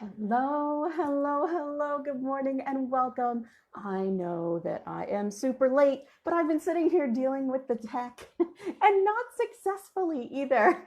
Hello, hello, hello. Good morning and welcome. I know that I am super late, but I've been sitting here dealing with the tech and not successfully either.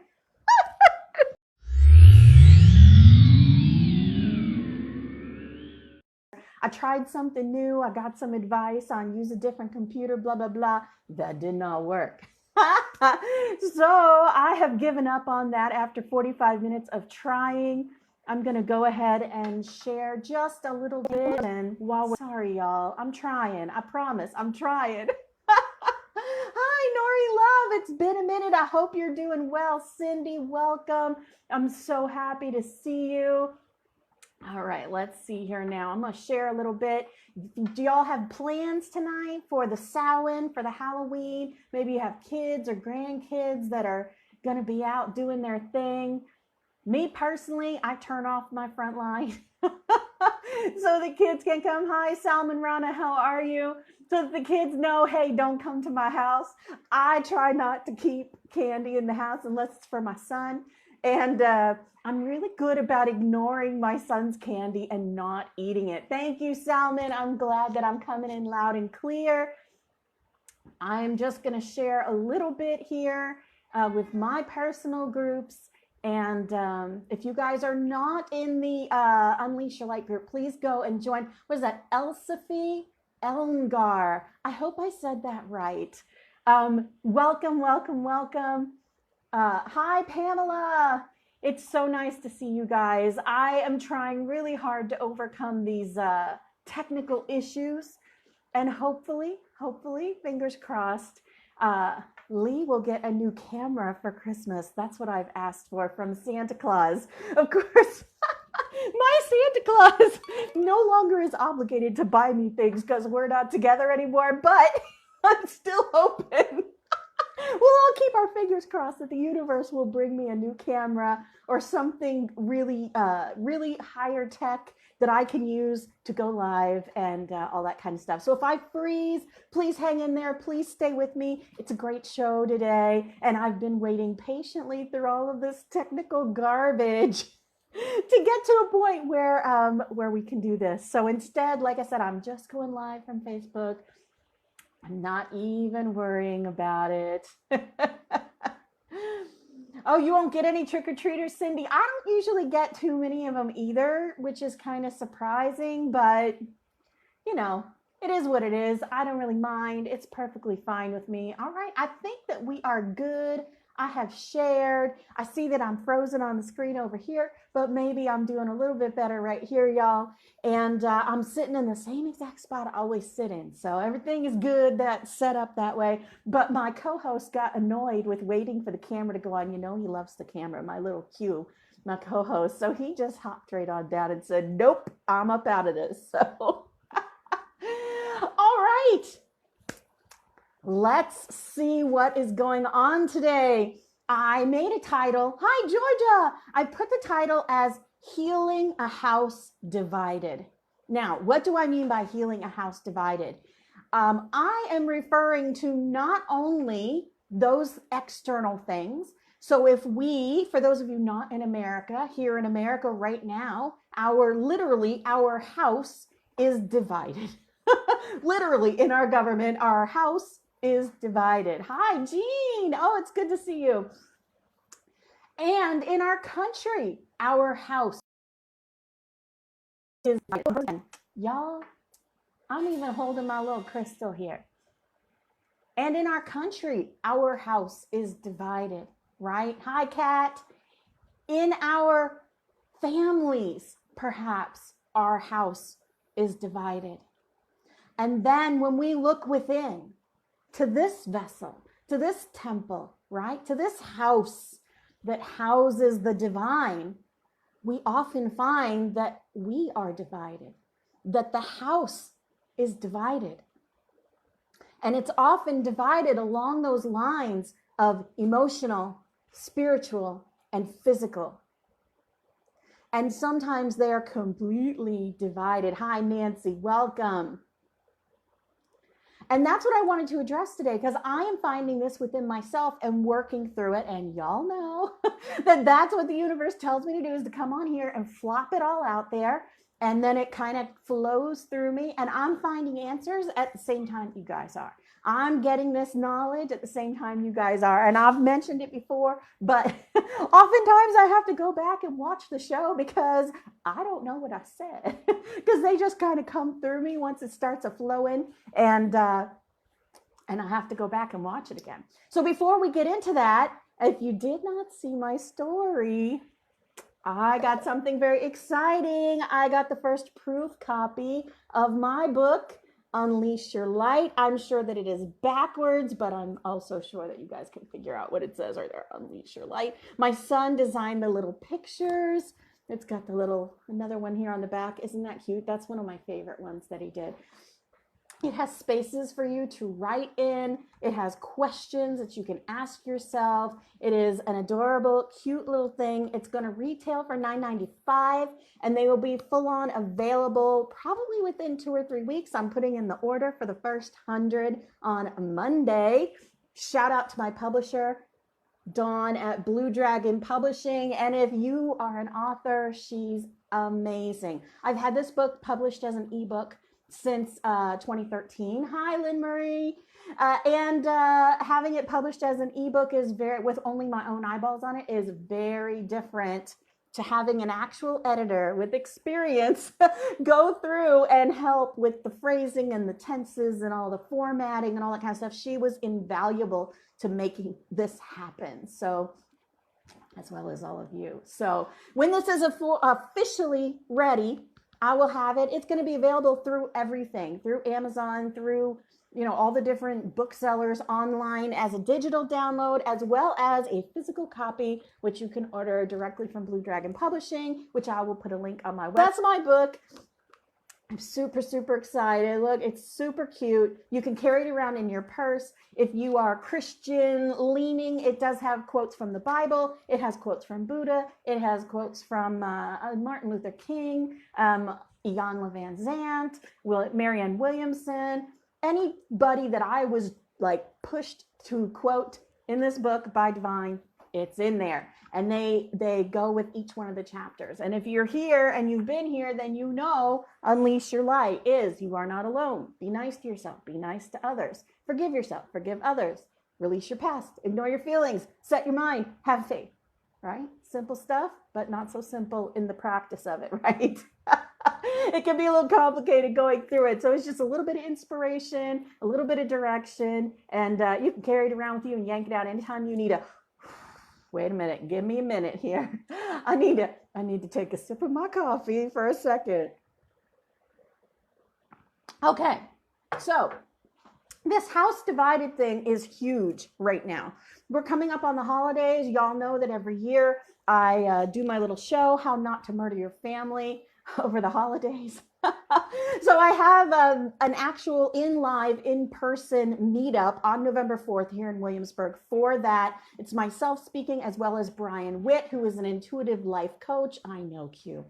I tried something new. I got some advice on use a different computer, blah, blah, blah. That did not work. So I have given up on that after 45 minutes of trying. I'm going to go ahead and share just a little bit. And while we're sorry, y'all, I'm trying. I promise I'm trying. Hi, Nori Love. It's been a minute. I hope you're doing well. Cindy, welcome. I'm so happy to see you. All right, let's see here now. I'm going to share a little bit. Do y'all have plans tonight for the Samhain, for the Halloween? Maybe you have kids or grandkids that are going to be out doing their thing. Me personally, I turn off my front line so the kids can come. Hi, Salmon Rana, how are you? So that the kids know, hey, don't come to my house. I try not to keep candy in the house unless it's for my son. And I'm really good about ignoring my son's candy and not eating it. Thank you, Salmon. I'm glad that I'm coming in loud and clear. I'm just going to share a little bit here with my personal groups. And if you guys are not in the Unleash Your Light group, please go and join. What is that? Elsafi Elngar. I hope I said that right. Welcome, welcome, welcome. Hi, Pamela. It's so nice to see you guys. I am trying really hard to overcome these technical issues. And hopefully, fingers crossed, Lee will get a new camera for Christmas. That's what I've asked for from Santa Claus. Of course, my Santa Claus no longer is obligated to buy me things because we're not together anymore, but I'm still hoping. We'll all keep our fingers crossed that the universe will bring me a new camera or something really, really higher tech that I can use to go live and all that kind of stuff. So if I freeze, please hang in there. Please stay with me. It's a great show today. And I've been waiting patiently through all of this technical garbage to get to a point where we can do this. So instead, like I said, I'm just going live from Facebook. I'm not even worrying about it. Oh, you won't get any trick-or-treaters, Cindy? I don't usually get too many of them either, which is kind of surprising, but you know, it is what it is. I don't really mind. It's perfectly fine with me. All right, I think that we are good. I have shared. I see that I'm frozen on the screen over here, but maybe I'm doing a little bit better right here, y'all. And I'm sitting in the same exact spot I always sit in. So everything is good, that's set up that way. But my co-host got annoyed with waiting for the camera to go on. You know, he loves the camera, my little Q, my co-host. So he just hopped right on down and said, nope, I'm up out of this. So, all right. Let's see what is going on today. I made a title. Hi, Georgia. I put the title as Healing a House Divided. Now, what do I mean by healing a house divided? I am referring to not only those external things. So if we, for those of you not in America, here in America right now, literally our house is divided. Literally in our government, our house is divided. Hi, Jean. Oh, it's good to see you. And in our country, our house is divided. Y'all, I'm even holding my little crystal here. And in our country, our house is divided, right? Hi, Kat. In our families, perhaps our house is divided. And then when we look within, to this vessel, to this temple, right? To this house that houses the divine, we often find that we are divided, that the house is divided. And it's often divided along those lines of emotional, spiritual, and physical. And sometimes they are completely divided. Hi, Nancy, welcome. And that's what I wanted to address today, because I am finding this within myself and working through it. And y'all know that that's what the universe tells me to do, is to come on here and flop it all out there. And then it kind of flows through me, and I'm finding answers at the same time you guys are. I'm getting this knowledge at the same time you guys are. And I've mentioned it before, but oftentimes I have to go back and watch the show because I don't know what I said, because they just kind of come through me once it starts a flowing, and I have to go back and watch it again. So before we get into that, if you did not see my story, I got something very exciting. I got the first proof copy of my book, Unleash Your Light. I'm sure that it is backwards, but I'm also sure that you guys can figure out what it says right there, Unleash Your Light. My son designed the little pictures. It's got the little, another one here on the back. Isn't that cute? That's one of my favorite ones that he did. It has spaces for you to write in. It has questions that you can ask yourself. It is an adorable, cute little thing. It's going to retail for $9.95, and they will be full on available probably within 2 or 3 weeks. I'm putting in the order for the first 100 on Monday. Shout out to my publisher, Dawn at Blue Dragon Publishing. And if you are an author, she's amazing. I've had this book published as an ebook since 2013. Hi, Lynn Marie. And having it published as an ebook is with only my own eyeballs on it, is very different to having an actual editor with experience go through and help with the phrasing and the tenses and all the formatting and all that kind of stuff. She was invaluable to making this happen. So, as well as all of you. So when this is officially ready, I will have it. It's going to be available through everything, through Amazon, through, all the different booksellers online as a digital download, as well as a physical copy, which you can order directly from Blue Dragon Publishing, which I will put a link on my website. That's my book. I'm super, super excited. Look, it's super cute. You can carry it around in your purse. If you are Christian leaning, it does have quotes from the Bible. It has quotes from Buddha. It has quotes from Martin Luther King, Ian LeVan Zant, Marianne Williamson, anybody that I was pushed to quote in this book by Divine, it's in there. And they go with each one of the chapters. And if you're here and you've been here, then Unleash Your Light is you are not alone. Be nice to yourself. Be nice to others. Forgive yourself. Forgive others. Release your past. Ignore your feelings. Set your mind. Have faith. Right? Simple stuff, but not so simple in the practice of it, right? It can be a little complicated going through it. So it's just a little bit of inspiration, a little bit of direction, and you can carry it around with you and yank it out anytime you need a wait a minute, give me a minute here. I need to take a sip of my coffee for a second. Okay, so this house divided thing is huge right now. We're coming up on the holidays. Y'all know that every year I do my little show, How Not to Murder Your Family, over the holidays. So I have an actual in-person meetup on November 4th here in Williamsburg. For that, it's myself speaking, as well as Brian Witt, who is an intuitive life coach. I know, Q.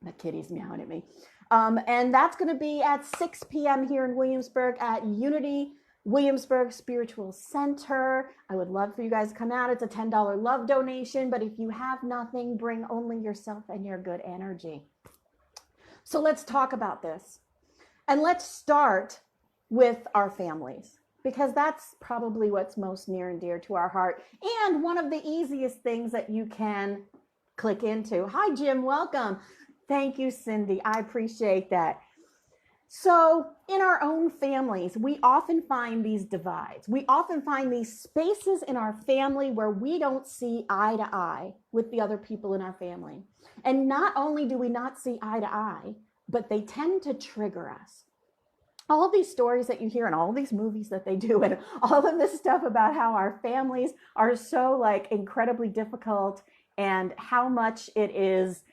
The kitty's meowing at me. And that's going to be at 6 p.m. here in Williamsburg at Unity Williamsburg Spiritual Center. I would love for you guys to come out. It's a $10 love donation, but if you have nothing, bring only yourself and your good energy. So let's talk about this. And let's start with our families, because that's probably what's most near and dear to our heart, and one of the easiest things that you can click into. Hi, Jim. Welcome. Thank you, Cindy. I appreciate that. So in our own families, we often find these divides. We often find these spaces in our family where we don't see eye to eye with the other people in our family. And not only do we not see eye to eye, but they tend to trigger us. All of these stories that you hear and all these movies that they do and all of this stuff about how our families are so incredibly difficult and how much it is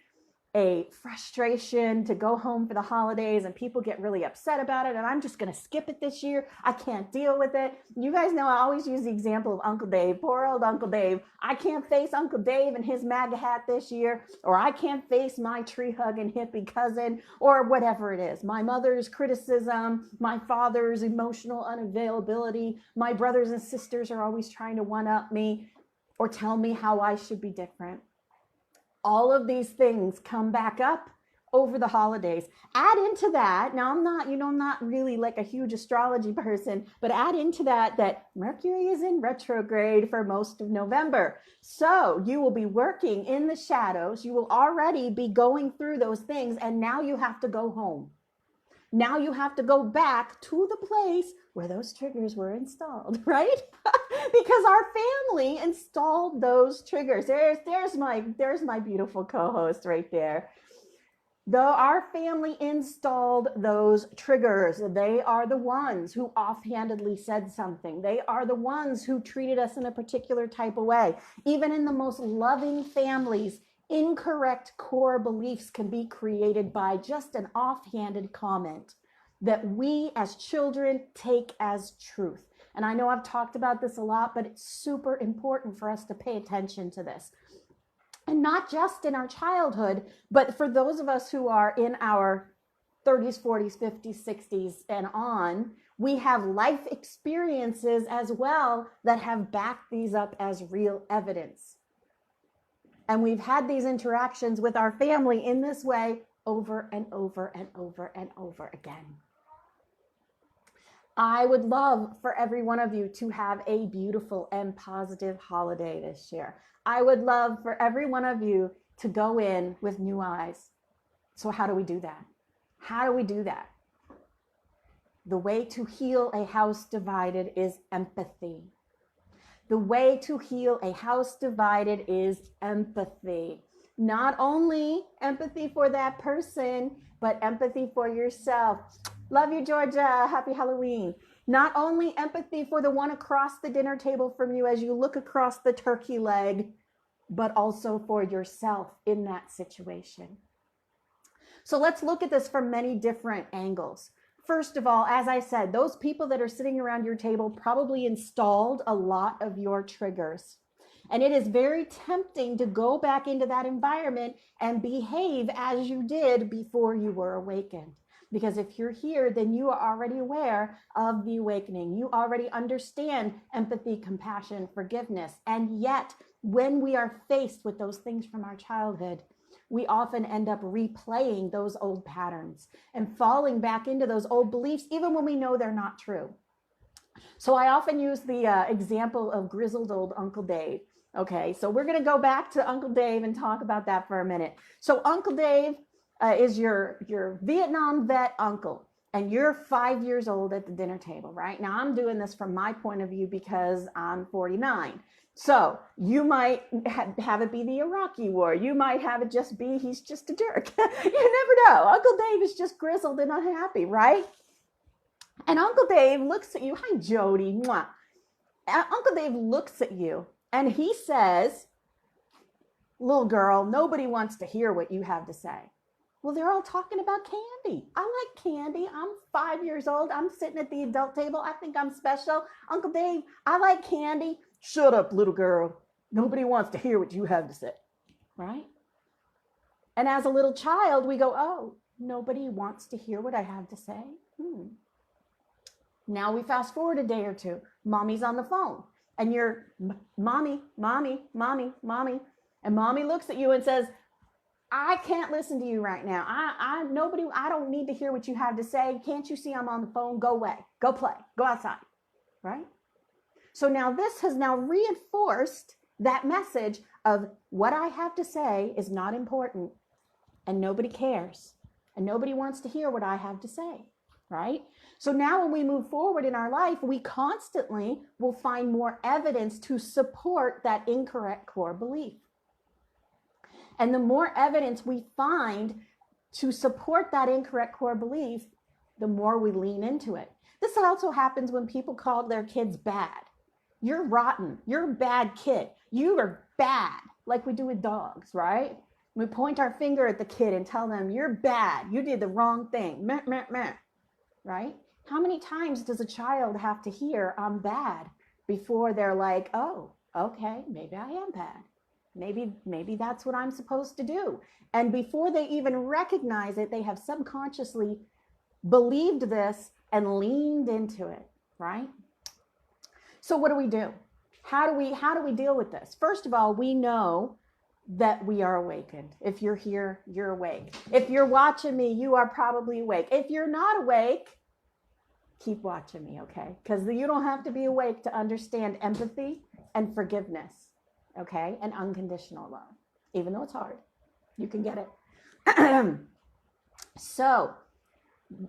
a frustration to go home for the holidays and people get really upset about it and I'm just going to skip it this year. I can't deal with it. You guys know I always use the example of Uncle Dave. Poor old Uncle Dave. I can't face Uncle Dave and his MAGA hat this year, or I can't face my tree hugging hippie cousin, or whatever it is. My mother's criticism, my father's emotional unavailability, my brothers and sisters are always trying to one-up me or tell me how I should be different. All of these things come back up over the holidays. Add into that, now I'm not really like a huge astrology person, but add into that Mercury is in retrograde for most of November. So you will be working in the shadows. You will already be going through those things. And now you have to go home. Now you have to go back to the place where those triggers were installed, right? Because our family installed those triggers. There's my beautiful co-host right there. Though our family installed those triggers, they are the ones who offhandedly said something. They are the ones who treated us in a particular type of way. Even in the most loving families, incorrect core beliefs can be created by just an offhanded comment that we as children take as truth. And I know I've talked about this a lot, but it's super important for us to pay attention to this. And not just in our childhood, but for those of us who are in our 30s, 40s, 50s, 60s, and on, we have life experiences as well that have backed these up as real evidence. And we've had these interactions with our family in this way over and over and over and over again. I would love for every one of you to have a beautiful and positive holiday this year. I would love for every one of you to go in with new eyes. So how do we do that? How do we do that? The way to heal a house divided is empathy. The way to heal a house divided is empathy. Not only empathy for that person, but empathy for yourself. Love you, Georgia. Happy Halloween. Not only empathy for the one across the dinner table from you as you look across the turkey leg, but also for yourself in that situation. So let's look at this from many different angles. First of all, as I said, those people that are sitting around your table probably installed a lot of your triggers. And it is very tempting to go back into that environment and behave as you did before you were awakened. Because if you're here, then you are already aware of the awakening. You already understand empathy, compassion, forgiveness. And yet, when we are faced with those things from our childhood, we often end up replaying those old patterns and falling back into those old beliefs, even when we know they're not true. So I often use the example of grizzled old Uncle Dave. Okay, so we're going to go back to Uncle Dave and talk about that for a minute. So Uncle Dave is your Vietnam vet uncle, and you're 5 years old at the dinner table, right? Now I'm doing this from my point of view because I'm 49. So you might have it be the Iraqi war. You might have it just be he's just a jerk. You never know. Uncle Dave is just grizzled and unhappy, right? And Uncle Dave looks at you. Hi, Jody. Mwah. Uncle Dave looks at you and he says, little girl, nobody wants to hear what you have to say. Well, they're all talking about candy. I like candy. I'm 5 years old. I'm sitting at the adult table. I think I'm special. Uncle Dave, I like candy. Shut up, little girl. Nobody wants to hear what you have to say, right? And as a little child, we go, oh, nobody wants to hear what I have to say. Now we fast forward a day or two. Mommy's on the phone and you're, mommy. And mommy looks at you and says, I can't listen to you right now. I don't need to hear what you have to say. Can't you see I'm on the phone? Go away, go play, go outside, right? So now this has now reinforced that message of what I have to say is not important and nobody cares and nobody wants to hear what I have to say, right? So now when we move forward in our life, we constantly will find more evidence to support that incorrect core belief. And the more evidence we find to support that incorrect core belief, the more we lean into it. This also happens when people call their kids bad. You're rotten. You're a bad kid. You are bad, like we do with dogs, right? We point our finger at the kid and tell them, you're bad. You did the wrong thing. Meh, meh, meh. Right? How many times does a child have to hear, I'm bad, before they're like, oh, okay, maybe I am bad. Maybe that's what I'm supposed to do. And before they even recognize it, they have subconsciously believed this and leaned into it, right? So what do we do? How do we deal with this? First of all, we know that we are awakened. If you're here, you're awake. If you're watching me, you are probably awake. If you're not awake, keep watching me, okay? Because you don't have to be awake to understand empathy and forgiveness, okay? And unconditional love. Even though it's hard, you can get it. So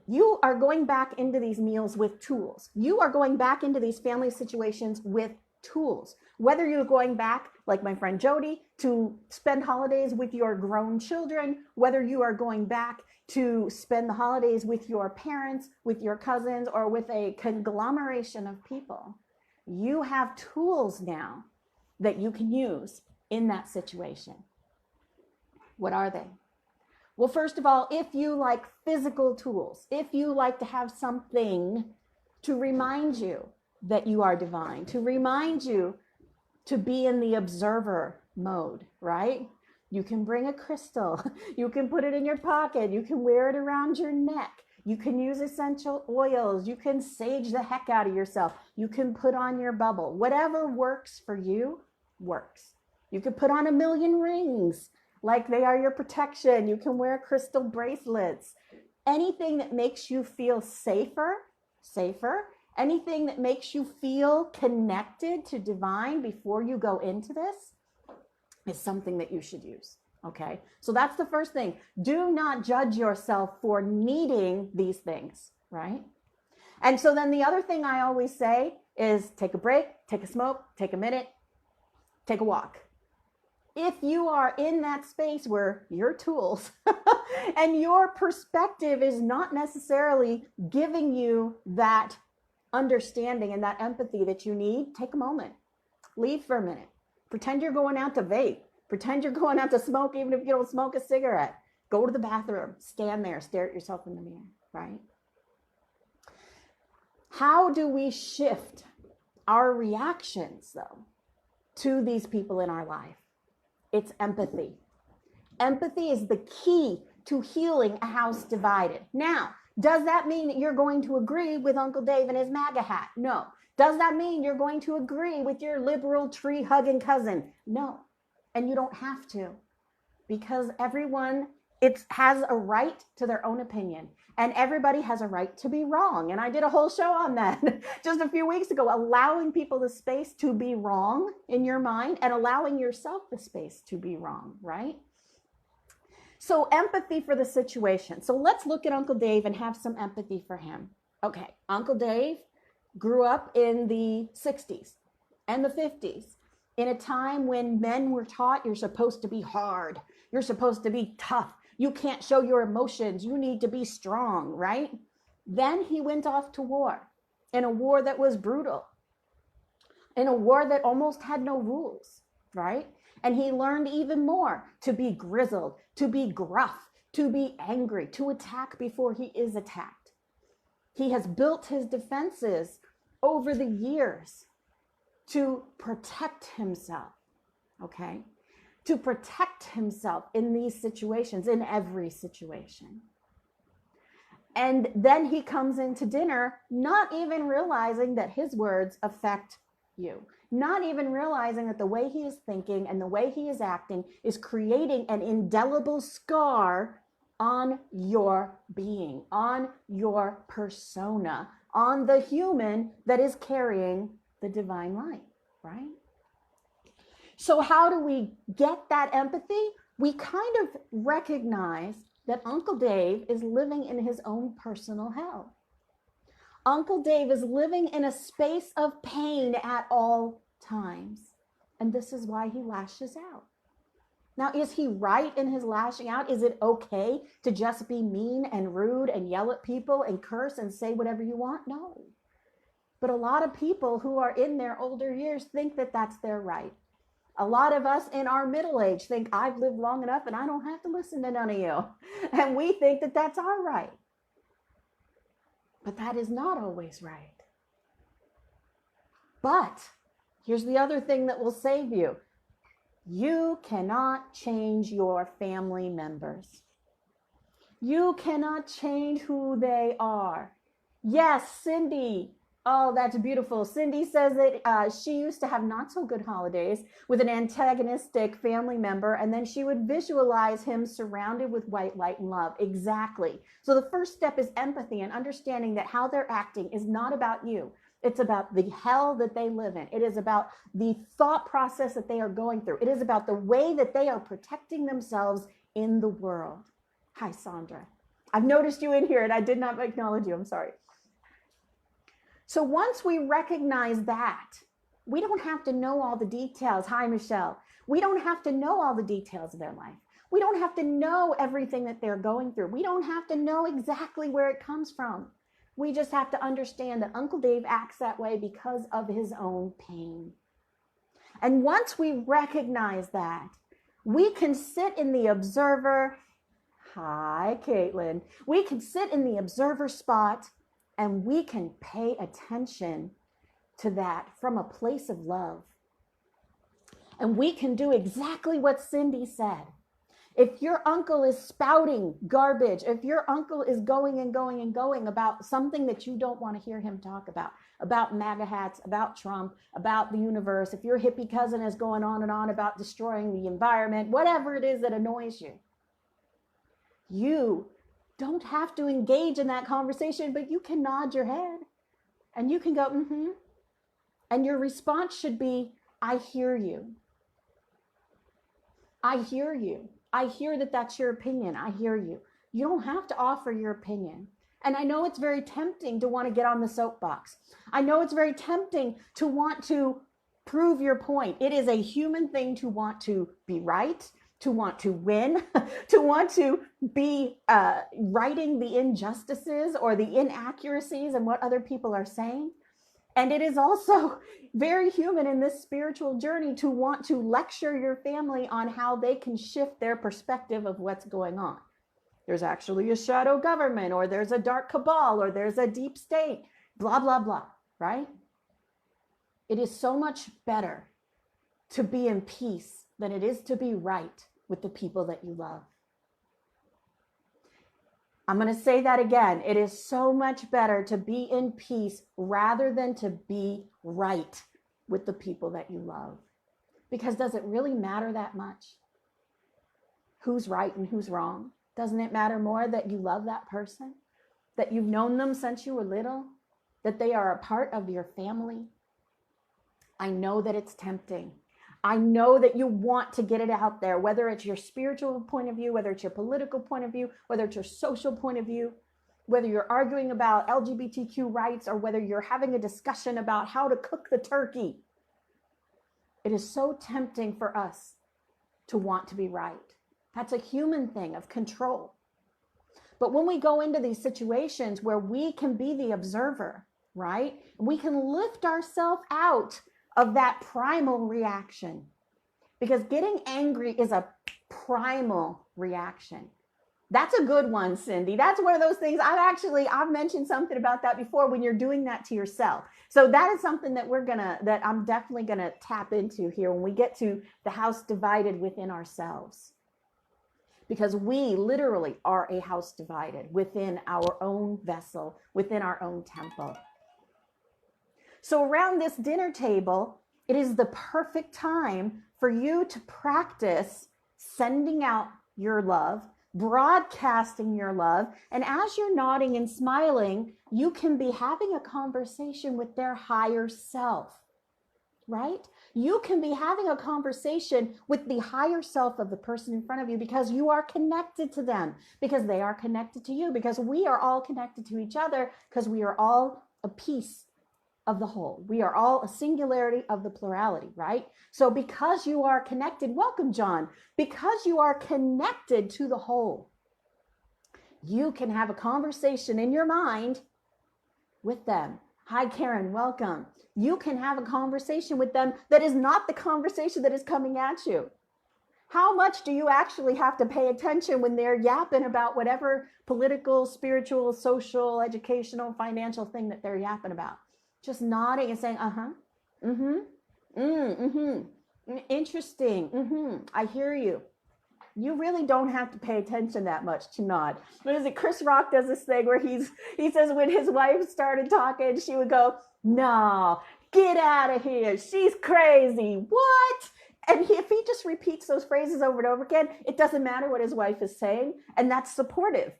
you are going back into these meals with tools. You are going back into these family situations with tools. Whether you're going back, like my friend Jody, to spend holidays with your grown children, whether you are going back to spend the holidays with your parents, with your cousins, or with a conglomeration of people, you have tools now that you can use in that situation. What are they? Well, first of all, if you like physical tools, if you like to have something to remind you that you are divine, to remind you to be in the observer mode, right? You can bring a crystal, you can put it in your pocket, you can wear it around your neck, you can use essential oils, you can sage the heck out of yourself, you can put on your bubble. Whatever works for you works. You can put on 1,000,000 rings, like they are your protection. You can wear crystal bracelets. Anything that makes you feel safer. Anything that makes you feel connected to divine before you go into this is something that you should use, okay? So that's the first thing. Do not judge yourself for needing these things, right? And so then the other thing I always say is take a break, take a smoke, take a minute, take a walk. If you are in that space where your tools and your perspective is not necessarily giving you that understanding and that empathy that you need, take a moment. Leave for a minute. Pretend you're going out to vape. Pretend you're going out to smoke, even if you don't smoke a cigarette. Go to the bathroom. Stand there. Stare at yourself in the mirror, right? How do we shift our reactions, though, to these people in our life? It's empathy. Empathy is the key to healing a house divided. Now, does that mean that you're going to agree with Uncle Dave and his MAGA hat? No. Does that mean you're going to agree with your liberal tree-hugging cousin? No. And you don't have to, because everyone has a right to their own opinion, and everybody has a right to be wrong. And I did a whole show on that just a few weeks ago, allowing people the space to be wrong in your mind and allowing yourself the space to be wrong, right? So empathy for the situation. So let's look at Uncle Dave and have some empathy for him. Okay, Uncle Dave grew up in the 60s and the 50s, in a time when men were taught you're supposed to be hard, you're supposed to be tough, you can't show your emotions, you need to be strong, right? Then he went off to war, in a war that was brutal, in a war that almost had no rules, right? And he learned even more to be grizzled, to be gruff, to be angry, to attack before he is attacked. He has built his defenses over the years to protect himself, okay? To protect himself in these situations, in every situation. And then he comes into dinner not even realizing that his words affect you, not even realizing that the way he is thinking and the way he is acting is creating an indelible scar on your being, on your persona, on the human that is carrying the divine light, right? So how do we get that empathy? We kind of recognize that Uncle Dave is living in his own personal hell. Uncle Dave is living in a space of pain at all times. And this is why he lashes out. Now, is he right in his lashing out? Is it okay to just be mean and rude and yell at people and curse and say whatever you want? No. But a lot of people who are in their older years think that that's their right. A lot of us in our middle age think I've lived long enough and I don't have to listen to none of you. And we think that that's our right. But that is not always right. But here's the other thing that will save you. You cannot change your family members. You cannot change who they are. Yes, Cindy. Oh, that's beautiful. Cindy says that she used to have not so good holidays with an antagonistic family member, and then she would visualize him surrounded with white light and love. Exactly. So the first step is empathy and understanding that how they're acting is not about you. It's about the hell that they live in. It is about the thought process that they are going through. It is about the way that they are protecting themselves in the world. Hi, Sandra. I've noticed you in here and I did not acknowledge you. I'm sorry. So once we recognize that, we don't have to know all the details. Hi, Michelle. We don't have to know all the details of their life. We don't have to know everything that they're going through. We don't have to know exactly where it comes from. We just have to understand that Uncle Dave acts that way because of his own pain. And once we recognize that, we can sit in the observer. Hi, Caitlin. We can sit in the observer spot and we can pay attention to that from a place of love. And we can do exactly what Cindy said. If your uncle is spouting garbage, if your uncle is going and going and going about something that you don't want to hear him talk about MAGA hats, about Trump, about the universe, if your hippie cousin is going on and on about destroying the environment, whatever it is that annoys you, you don't have to engage in that conversation, but you can nod your head and you can go, mm-hmm. And your response should be, I hear you. I hear you. I hear that that's your opinion. I hear you. You don't have to offer your opinion. And I know it's very tempting to want to get on the soapbox. I know it's very tempting to want to prove your point. It is a human thing to want to be right, to want to win, to want to be righting the injustices or the inaccuracies and what other people are saying. And it is also very human in this spiritual journey to want to lecture your family on how they can shift their perspective of what's going on. There's actually a shadow government, or there's a dark cabal, or there's a deep state, blah, blah, blah, right? It is so much better to be in peace than it is to be right with the people that you love. I'm going to say that again. It is so much better to be in peace rather than to be right with the people that you love. Because does it really matter that much? Who's right and who's wrong? Doesn't it matter more that you love that person? That you've known them since you were little? That they are a part of your family? I know that it's tempting. I know that you want to get it out there, whether it's your spiritual point of view, whether it's your political point of view, whether it's your social point of view, whether you're arguing about LGBTQ rights, or whether you're having a discussion about how to cook the turkey. It is so tempting for us to want to be right. That's a human thing of control. But when we go into these situations where we can be the observer, right? We can lift ourselves out of that primal reaction, because getting angry is a primal reaction. That's a good one, Cindy. That's one of those things I've mentioned something about that before, when you're doing that to yourself. So that is something that I'm definitely gonna tap into here when we get to the house divided within ourselves, because we literally are a house divided within our own vessel, within our own temple. So around this dinner table, it is the perfect time for you to practice sending out your love, broadcasting your love. And as you're nodding and smiling, you can be having a conversation with their higher self, right? You can be having a conversation with the higher self of the person in front of you, because you are connected to them, because they are connected to you, because we are all connected to each other, because we are all a piece of the whole. We are all a singularity of the plurality, right? So because you are connected, welcome, John, because you are connected to the whole, you can have a conversation in your mind with them Hi, Karen, welcome. You can have a conversation with them that is not the conversation that is coming at you. How much do you actually have to pay attention when they're yapping about whatever political, spiritual, social, educational, financial thing that they're yapping about? Just nodding and saying, uh-huh, mm-hmm, mm-hmm, interesting, mm-hmm, I hear you. You really don't have to pay attention that much to nod. What is it? Chris Rock does this thing where he says when his wife started talking, she would go, no, get out of here. She's crazy. What? And if he just repeats those phrases over and over again, it doesn't matter what his wife is saying. And that's supportive.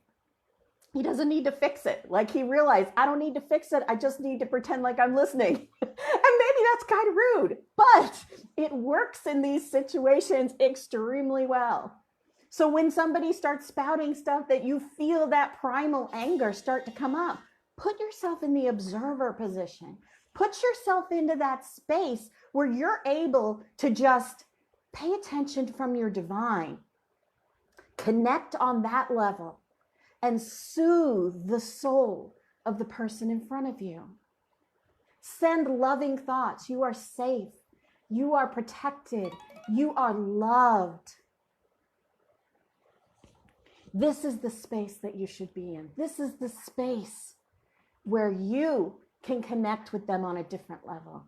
He doesn't need to fix it. Like he realized, I don't need to fix it. I just need to pretend like I'm listening. And maybe that's kind of rude, but it works in these situations extremely well. So when somebody starts spouting stuff that you feel that primal anger start to come up, put yourself in the observer position. Put yourself into that space where you're able to just pay attention from your divine, connect on that level, and soothe the soul of the person in front of you. Send loving thoughts. You are safe. You are protected. You are loved. This is the space that you should be in. This is the space where you can connect with them on a different level.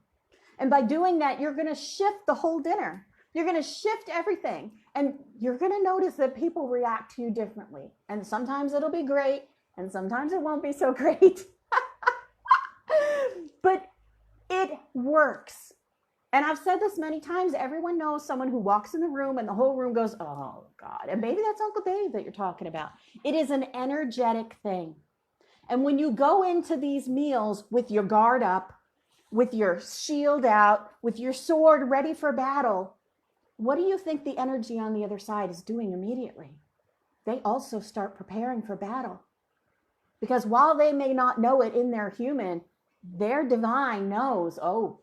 And by doing that, you're going to shift the whole dinner. You're going to shift everything. And you're going to notice that people react to you differently. And sometimes it'll be great, and sometimes it won't be so great. But it works. And I've said this many times, everyone knows someone who walks in the room and the whole room goes, oh God. And maybe that's Uncle Dave that you're talking about. It is an energetic thing. And when you go into these meals with your guard up, with your shield out, with your sword ready for battle, what do you think the energy on the other side is doing immediately? They also start preparing for battle. Because while they may not know it in their human, their divine knows, oh,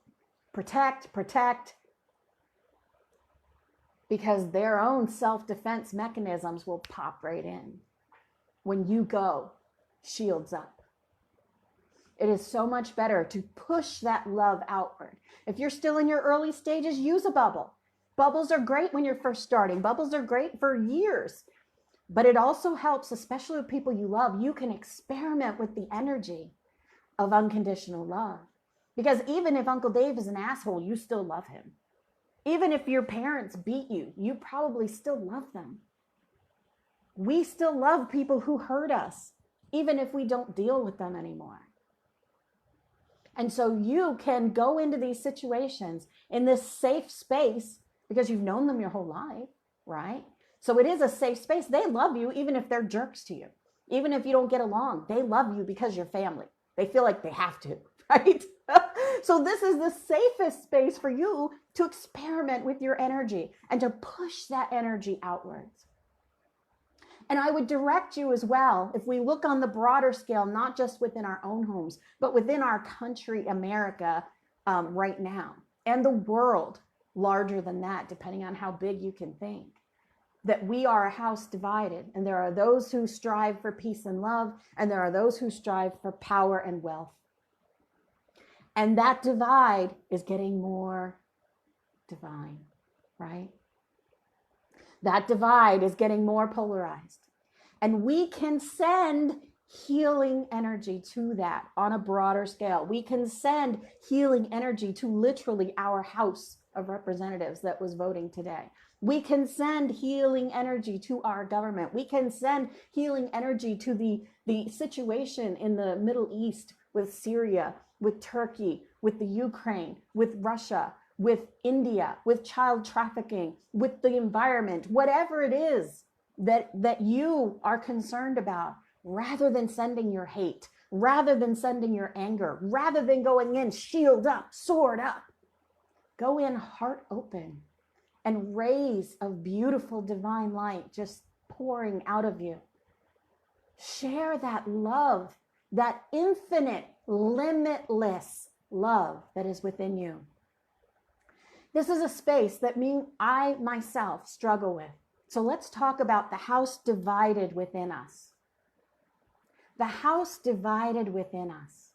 protect, protect, because their own self-defense mechanisms will pop right in when you go shields up. It is so much better to push that love outward. If you're still in your early stages, use a bubble. Bubbles are great when you're first starting. Bubbles are great for years. But it also helps, especially with people you love. You can experiment with the energy of unconditional love. Because even if Uncle Dave is an asshole, you still love him. Even if your parents beat you, you probably still love them. We still love people who hurt us, even if we don't deal with them anymore. And so you can go into these situations in this safe space because you've known them your whole life, right? So it is a safe space. They love you even if they're jerks to you. Even if you don't get along, they love you because you're family. They feel like they have to, right? So this is the safest space for you to experiment with your energy and to push that energy outwards. And I would direct you as well, if we look on the broader scale, not just within our own homes, but within our country, America, right now, and the world larger than that, depending on how big you can think, that we are a house divided. And there are those who strive for peace and love, and there are those who strive for power and wealth. And that divide is getting more divine, right? That divide is getting more polarized. And we can send healing energy to that on a broader scale. We can send healing energy to literally our House of Representatives that was voting today. We can send healing energy to our government. We can send healing energy to the situation in the Middle East with Syria, with Turkey, with the Ukraine, with Russia, with India, with child trafficking, with the environment, whatever it is that you are concerned about, rather than sending your hate, rather than sending your anger, rather than going in shield up, sword up, go in heart open and rays of beautiful divine light just pouring out of you. Share that love, that infinite, limitless love that is within you. This is a space that I myself struggle with. So let's talk about the house divided within us. The house divided within us.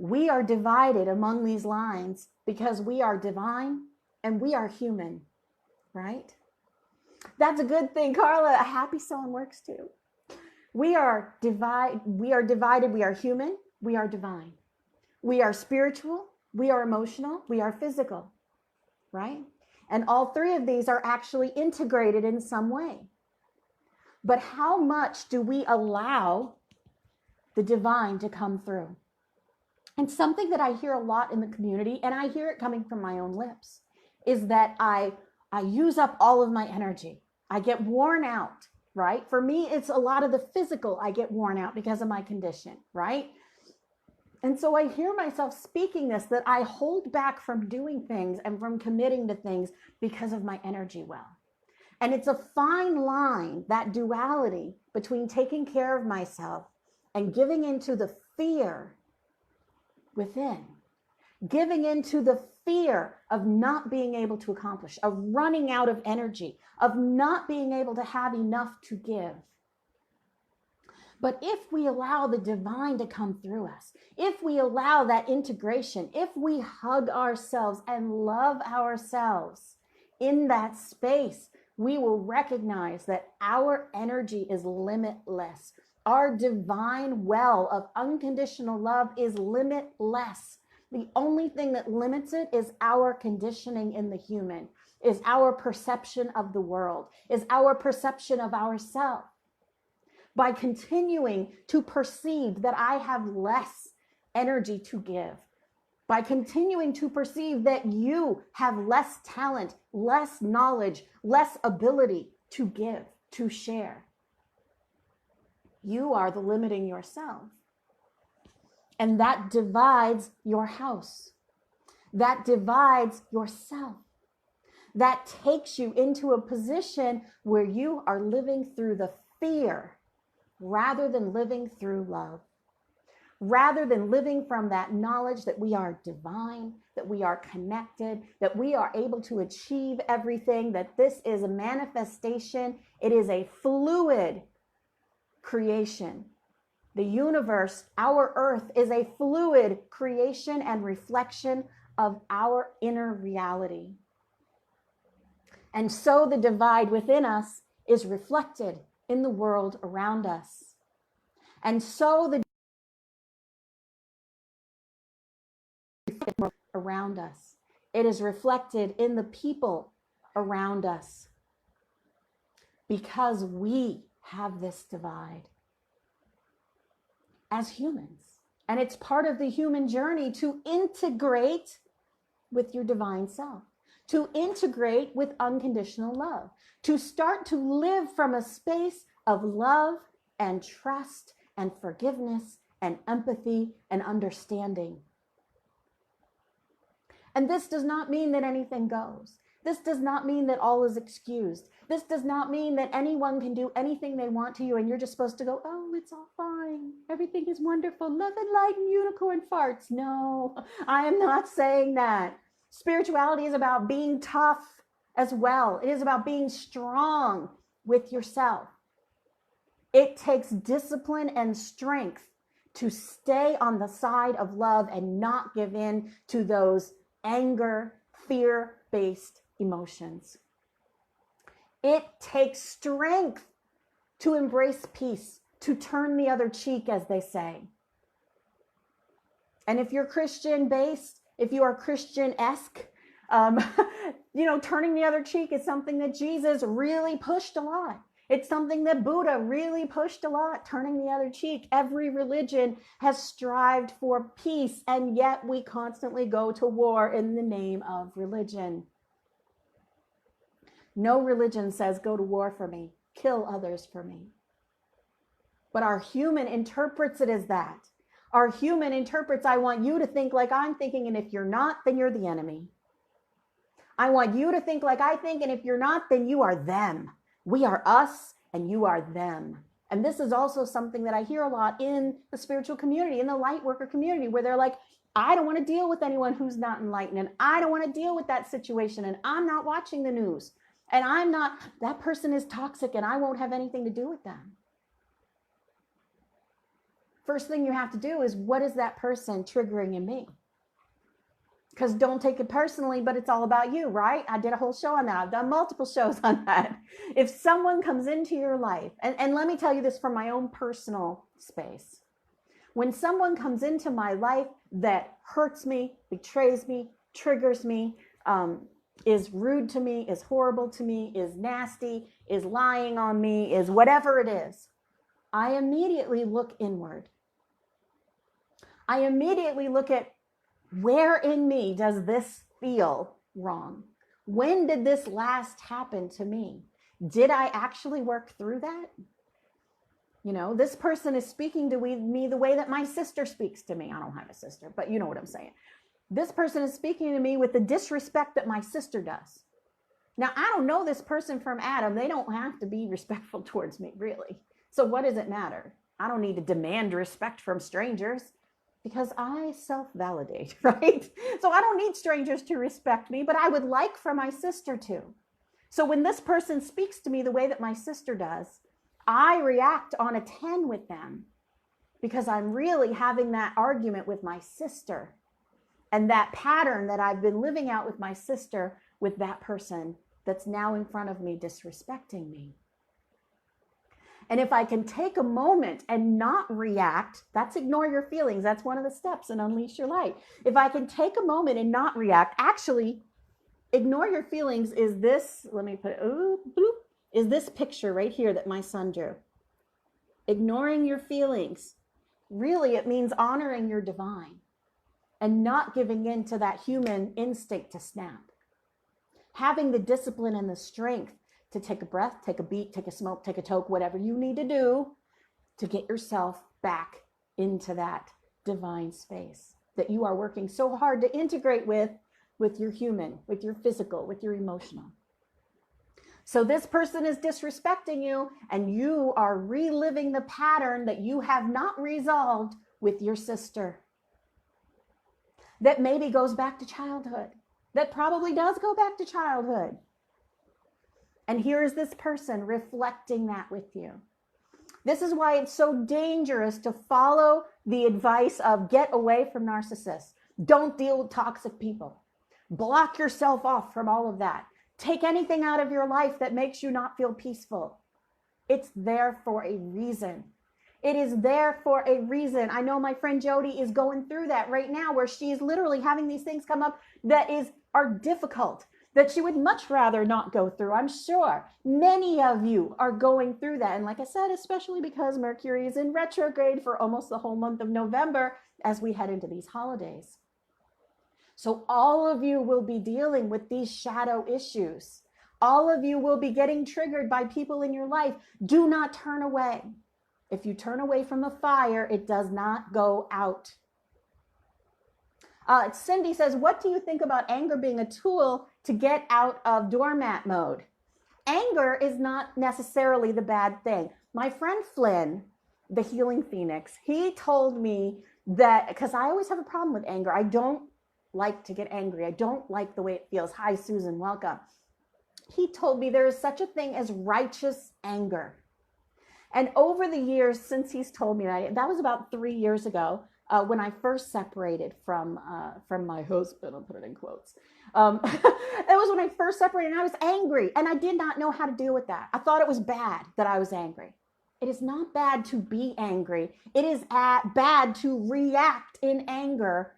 We are divided among these lines because we are divine and we are human, right? That's a good thing, Carla. A happy song works too. We are divided, we are human, we are divine. We are spiritual, we are emotional, we are physical, right? And all three of these are actually integrated in some way. But how much do we allow the divine to come through? And something that I hear a lot in the community, and I hear it coming from my own lips, is that I use up all of my energy. I get worn out, right? For me, it's a lot of the physical. I get worn out because of my condition, right? And so I hear myself speaking this, that I hold back from doing things and from committing to things because of my energy well. And it's a fine line, that duality between taking care of myself and giving into the fear within, giving into the fear of not being able to accomplish, of running out of energy, of not being able to have enough to give. But if we allow the divine to come through us, if we allow that integration, if we hug ourselves and love ourselves in that space, we will recognize that our energy is limitless. Our divine well of unconditional love is limitless. The only thing that limits it is our conditioning in the human, is our perception of the world, is our perception of ourselves. By continuing to perceive that I have less energy to give, by continuing to perceive that you have less talent, less knowledge, less ability to give, to share, you are the limiting yourself. And that divides your house. That divides yourself. That takes you into a position where you are living through the fear rather than living through love, rather than living from that knowledge that we are divine, that we are connected, that we are able to achieve everything, that this is a manifestation. It is a fluid creation. The universe, our earth, is a fluid creation and reflection of our inner reality. And so the divide within us is reflected in the world around us. And so the around us, it is reflected in the people around us, because we have this divide as humans. And it's part of the human journey to integrate with your divine self, to integrate with unconditional love, to start to live from a space of love and trust and forgiveness and empathy and understanding. And this does not mean that anything goes. This does not mean that all is excused. This does not mean that anyone can do anything they want to you and you're just supposed to go, oh, it's all fine. Everything is wonderful. Love and light and unicorn farts. No, I am not saying that. Spirituality is about being tough as well. It is about being strong with yourself. It takes discipline and strength to stay on the side of love and not give in to those anger, fear-based emotions. It takes strength to embrace peace, to turn the other cheek, as they say. And if you're Christian-based, if you are Christian-esque, turning the other cheek is something that Jesus really pushed a lot. It's something that Buddha really pushed a lot, turning the other cheek. Every religion has strived for peace, and yet we constantly go to war in the name of religion. No religion says go to war for me, kill others for me. But our human interprets it as that. Our human interprets, I want you to think like I'm thinking, and if you're not, then you're the enemy. I want you to think like I think, and if you're not, then you are them. We are us, and you are them. And this is also something that I hear a lot in the spiritual community, in the light worker community, where they're like, I don't want to deal with anyone who's not enlightened, and I don't want to deal with that situation, and I'm not watching the news, and that person is toxic, and I won't have anything to do with them. first thing you have to do is, what is that person triggering in me? Because don't take it personally, but it's all about you, right? I did a whole show on that. I've done multiple shows on that. If someone comes into your life, and let me tell you this from my own personal space. When someone comes into my life that hurts me, betrays me, triggers me, is rude to me, is horrible to me, is nasty, is lying on me, is whatever it is, I immediately look inward. I immediately look at, where in me does this feel wrong? When did this last happen to me? Did I actually work through that? You know, this person is speaking to me the way that my sister speaks to me. I don't have a sister, but you know what I'm saying. This person is speaking to me with the disrespect that my sister does. Now, I don't know this person from Adam. They don't have to be respectful towards me, really. So what does it matter? I don't need to demand respect from strangers, because I self-validate, right? So I don't need strangers to respect me, but I would like for my sister to. So when this person speaks to me the way that my sister does, I react on a 10 with them, because I'm really having that argument with my sister, and that pattern that I've been living out with my sister with that person that's now in front of me disrespecting me. And if I can take a moment and not react, that's ignore your feelings. That's one of the steps in Unleash Your Light. If I can take a moment and not react, actually, ignore your feelings is this, let me put it, is this picture right here that my son drew. Ignoring your feelings, really it means honoring your divine and not giving in to that human instinct to snap. Having the discipline and the strength to take a breath, take a beat, take a smoke, take a toke, whatever you need to do to get yourself back into that divine space that you are working so hard to integrate with your human, with your physical, with your emotional. So this person is disrespecting you, and you are reliving the pattern that you have not resolved with your sister. That maybe goes back to childhood. That probably does go back to childhood. And here is this person reflecting that with you. This is why it's so dangerous to follow the advice of get away from narcissists. Don't deal with toxic people. Block yourself off from all of that. Take anything out of your life that makes you not feel peaceful. It's there for a reason. It is there for a reason. I know my friend Jody is going through that right now, where she's literally having these things come up that are difficult, that she would much rather not go through. I'm sure many of you are going through that. And like I said, especially because Mercury is in retrograde for almost the whole month of November as we head into these holidays. So all of you will be dealing with these shadow issues. All of you will be getting triggered by people in your life. Do not turn away. If you turn away from the fire, it does not go out. Cindy says, what do you think about anger being a tool to get out of doormat mode? Anger is not necessarily the bad thing. My friend Flynn, the Healing Phoenix, he told me that, because I always have a problem with anger. I don't like to get angry. I don't like the way it feels. Hi, Susan, welcome. He told me there is such a thing as righteous anger. And over the years since he's told me that was about 3 years ago, when I first separated from my husband, I'll put it in quotes. It was when I first separated, and I was angry, and I did not know how to deal with that. I thought it was bad that I was angry. It is not bad to be angry. It is bad to react in anger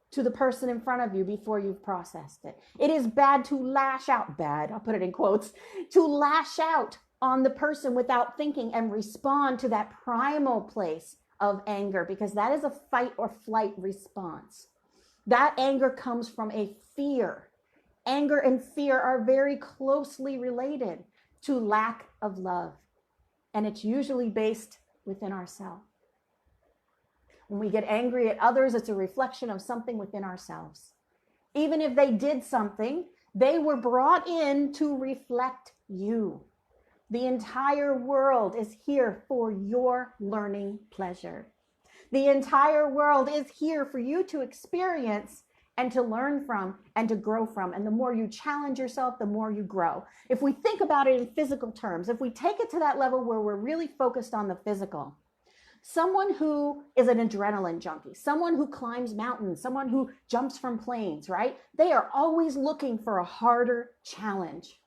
to the person in front of you before you've processed it. It is bad to lash out, bad, I'll put it in quotes, to lash out on the person without thinking and respond to that primal place of anger, because that is a fight or flight response. That anger comes from a fear. Anger and fear are very closely related to lack of love, and it's usually based within ourselves. When we get angry at others, it's a reflection of something within ourselves. Even if they did something, they were brought in to reflect you. The entire world is here for your learning pleasure. The entire world is here for you to experience and to learn from and to grow from. And the more you challenge yourself, the more you grow. If we think about it in physical terms, if we take it to that level where we're really focused on the physical, Someone who is an adrenaline junkie, someone who climbs mountains, someone who jumps from planes, right? They are always looking for a harder challenge.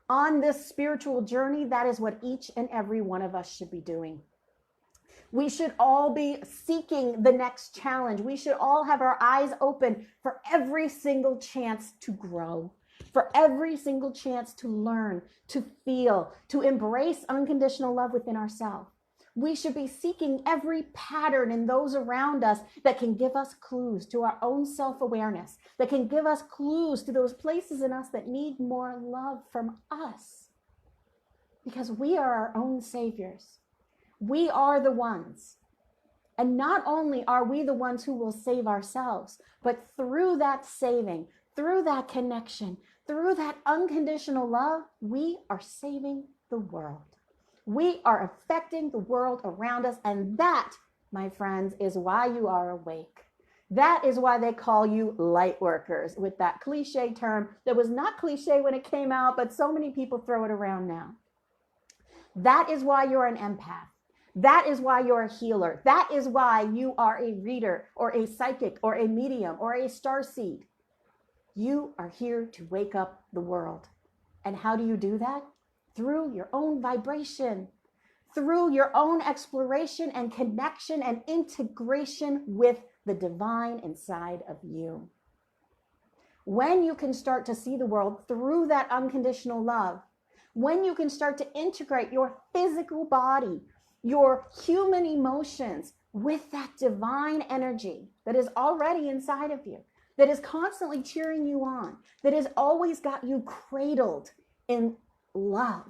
On this spiritual journey, that is what each and every one of us should be doing. We should all be seeking the next challenge. We should all have our eyes open for every single chance to grow, for every single chance to learn, to feel, to embrace unconditional love within ourselves. We should be seeking every pattern in those around us that can give us clues to our own self-awareness, that can give us clues to those places in us that need more love from us. Because we are our own saviors. We are the ones. And not only are we the ones who will save ourselves, but through that saving, through that connection, through that unconditional love, we are saving the world. We are affecting the world around us. And that, my friends, is why you are awake. That is why they call you light workers, with that cliche term that was not cliche when it came out, but so many people throw it around now. That is why you're an empath. That is why you're a healer. That is why you are a reader or a psychic or a medium or a starseed. You are here to wake up the world. And how do you do that? Through your own vibration, through your own exploration and connection and integration with the divine inside of you. When you can start to see the world through that unconditional love, when you can start to integrate your physical body, your human emotions with that divine energy that is already inside of you, that is constantly cheering you on, that has always got you cradled in love.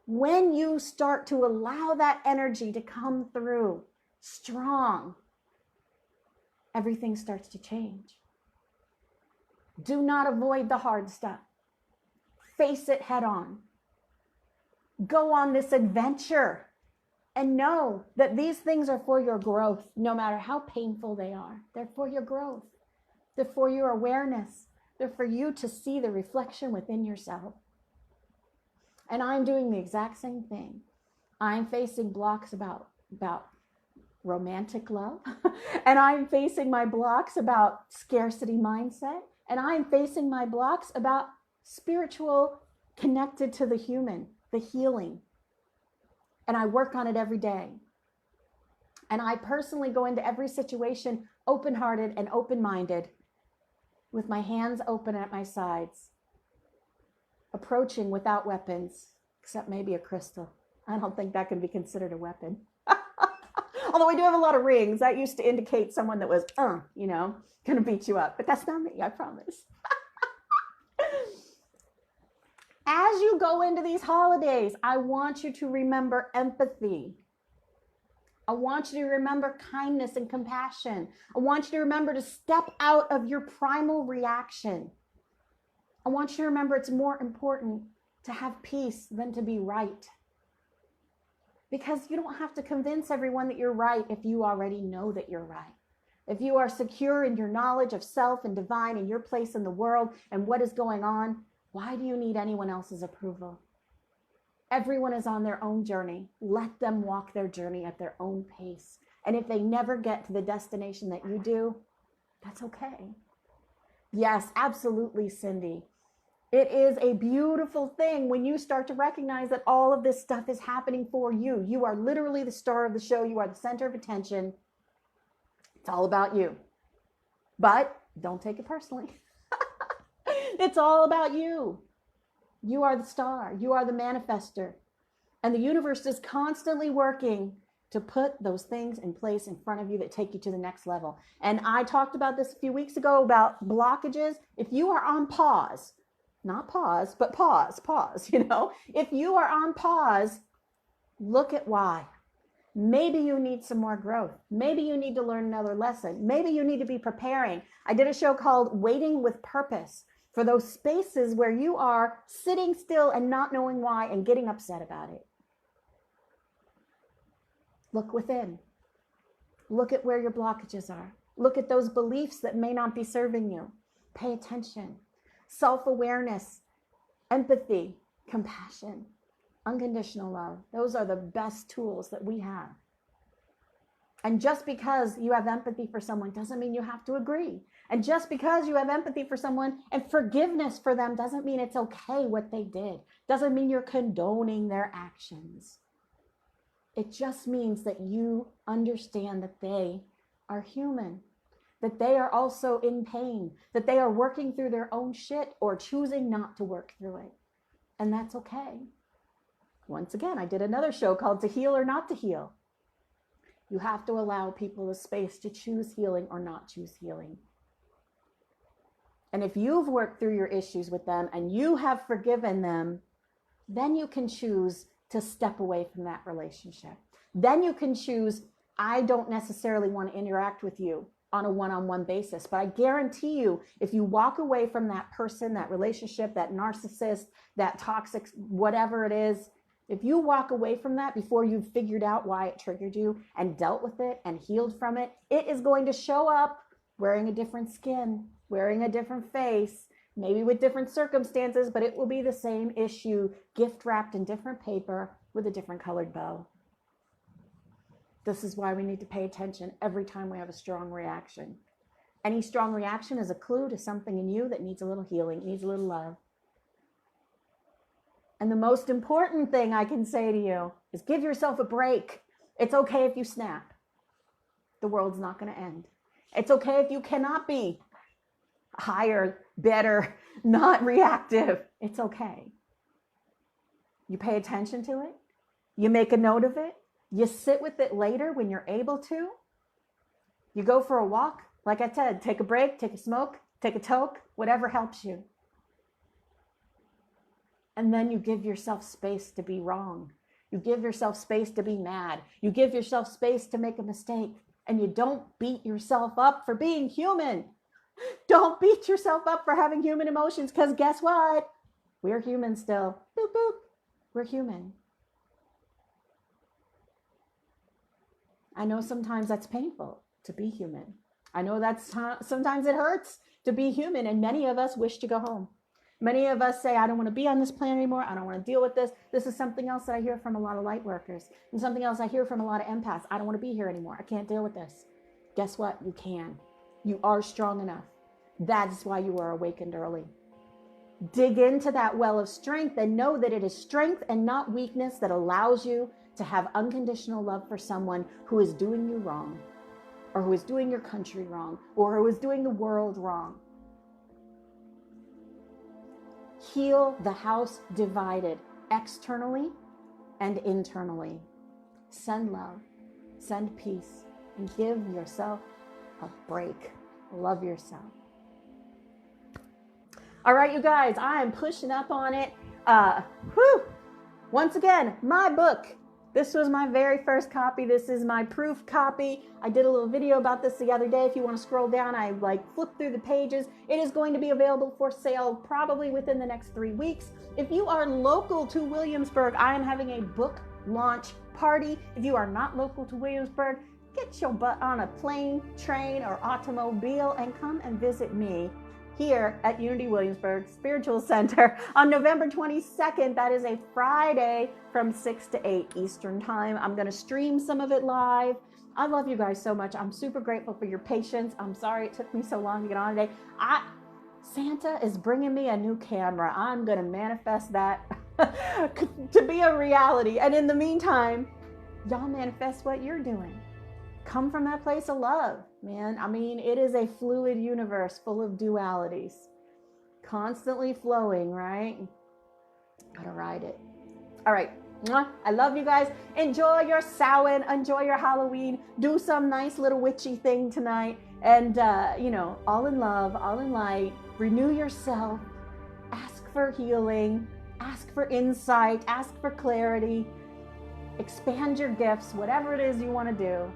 When you start to allow that energy to come through strong, everything starts to change. Do not avoid the hard stuff. Face it head on. Go on this adventure and know that these things are for your growth, no matter how painful they are. They're for your growth. They're for your awareness. They're for you to see the reflection within yourself. And I'm doing the exact same thing. I'm facing blocks about romantic love. And I'm facing my blocks about scarcity mindset. And I'm facing my blocks about spiritual connected to the human, the healing. And I work on it every day. And I personally go into every situation open-hearted and open-minded, with my hands open at my sides, approaching without weapons, except maybe a crystal. I don't think that can be considered a weapon. Although I do have a lot of rings. That used to indicate someone that was, gonna beat you up. But that's not me, I promise. As you go into these holidays, I want you to remember empathy. I want you to remember kindness and compassion. I want you to remember to step out of your primal reaction. I want you to remember it's more important to have peace than to be right. Because you don't have to convince everyone that you're right if you already know that you're right. If you are secure in your knowledge of self and divine and your place in the world and what is going on, why do you need anyone else's approval? Everyone is on their own journey. Let them walk their journey at their own pace. And if they never get to the destination that you do, that's okay. Yes, absolutely, Cindy. It is a beautiful thing when you start to recognize that all of this stuff is happening for you. You are literally the star of the show. You are the center of attention. It's all about you. But don't take it personally. It's all about you. You are the star. You are the manifester. And the universe is constantly working to put those things in place in front of you that take you to the next level. And I talked about this a few weeks ago about blockages. If you are on pause, not pause, but pause, if you are on pause, look at why. Maybe you need some more growth. Maybe you need to learn another lesson. Maybe you need to be preparing. I did a show called Waiting with Purpose, for those spaces where you are sitting still and not knowing why and getting upset about it. Look within. Look at where your blockages are. Look at those beliefs that may not be serving you. Pay attention. Self-awareness, empathy, compassion, unconditional love. Those are the best tools that we have And just because you have empathy for someone doesn't mean you have to agree. And just because you have empathy for someone and forgiveness for them doesn't mean it's okay what they did. Doesn't mean you're condoning their actions. It just means that you understand that they are human, that they are also in pain, that they are working through their own shit or choosing not to work through it. And that's okay. Once again, I did another show called To Heal or Not to Heal. You have to allow people the space to choose healing or not choose healing. And if you've worked through your issues with them and you have forgiven them, then you can choose to step away from that relationship. Then you can choose, I don't necessarily want to interact with you on a one-on-one basis, but I guarantee you, if you walk away from that person, that relationship, that narcissist, that toxic, whatever it is, if you walk away from that before you've figured out why it triggered you and dealt with it and healed from it, it is going to show up wearing a different skin, wearing a different face, maybe with different circumstances, but it will be the same issue, gift wrapped in different paper with a different colored bow. This is why we need to pay attention every time we have a strong reaction. Any strong reaction is a clue to something in you that needs a little healing, needs a little love. And the most important thing I can say to you is give yourself a break. It's okay if you snap. The world's not going to end. It's okay if you cannot be higher, better, not reactive. It's okay. You pay attention to it. You make a note of it. You sit with it later when you're able to. You go for a walk. Like I said, take a break, take a smoke, take a toke, whatever helps you. And then you give yourself space to be wrong. You give yourself space to be mad. You give yourself space to make a mistake. And you don't beat yourself up for being human. Don't beat yourself up for having human emotions, because guess what? We're human still. Boop, boop. We're human. I know sometimes that's painful to be human. I know sometimes it hurts to be human, and many of us wish to go home. Many of us say, I don't want to be on this planet anymore. I don't want to deal with this. This is something else that I hear from a lot of light workers, and something else I hear from a lot of empaths. I don't want to be here anymore. I can't deal with this. Guess what? You can. You are strong enough. That's why you are awakened early. Dig into that well of strength and know that it is strength and not weakness that allows you to have unconditional love for someone who is doing you wrong, or who is doing your country wrong, or who is doing the world wrong. Heal the house divided externally and internally. Send love, send peace, and give yourself a break. Love yourself. All right, you guys, I am pushing up on it. Once again, my book. This was my very first copy. This is my proof copy. I did a little video about this the other day. If you want to scroll down, I flipped through the pages. It is going to be available for sale probably within the next 3 weeks. If you are local to Williamsburg, I am having a book launch party. If you are not local to Williamsburg, get your butt on a plane, train, or automobile and come and visit me here at Unity Williamsburg Spiritual Center on November 22nd. That is a Friday from 6 to 8 Eastern Time. I'm going to stream some of it live. I love you guys so much. I'm super grateful for your patience. I'm sorry it took me so long to get on today. Santa is bringing me a new camera. I'm going to manifest that to be a reality. And in the meantime, y'all manifest what you're doing. Come from that place of love, man. I mean, it is a fluid universe full of dualities, constantly flowing, right? Gotta ride it. All right. I love you guys. Enjoy your Samhain. Enjoy your Halloween. Do some nice little witchy thing tonight. And, all in love, all in light. Renew yourself. Ask for healing. Ask for insight. Ask for clarity. Expand your gifts, whatever it is you want to do.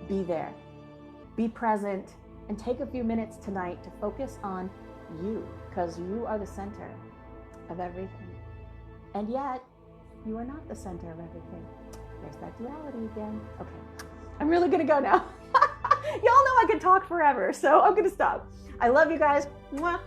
Be there, be present, and take a few minutes tonight to focus on you, because you are the center of everything. And yet, you are not the center of everything. There's that duality again. Okay, I'm really gonna go now. Y'all know I could talk forever, so I'm gonna stop. I love you guys. Mwah.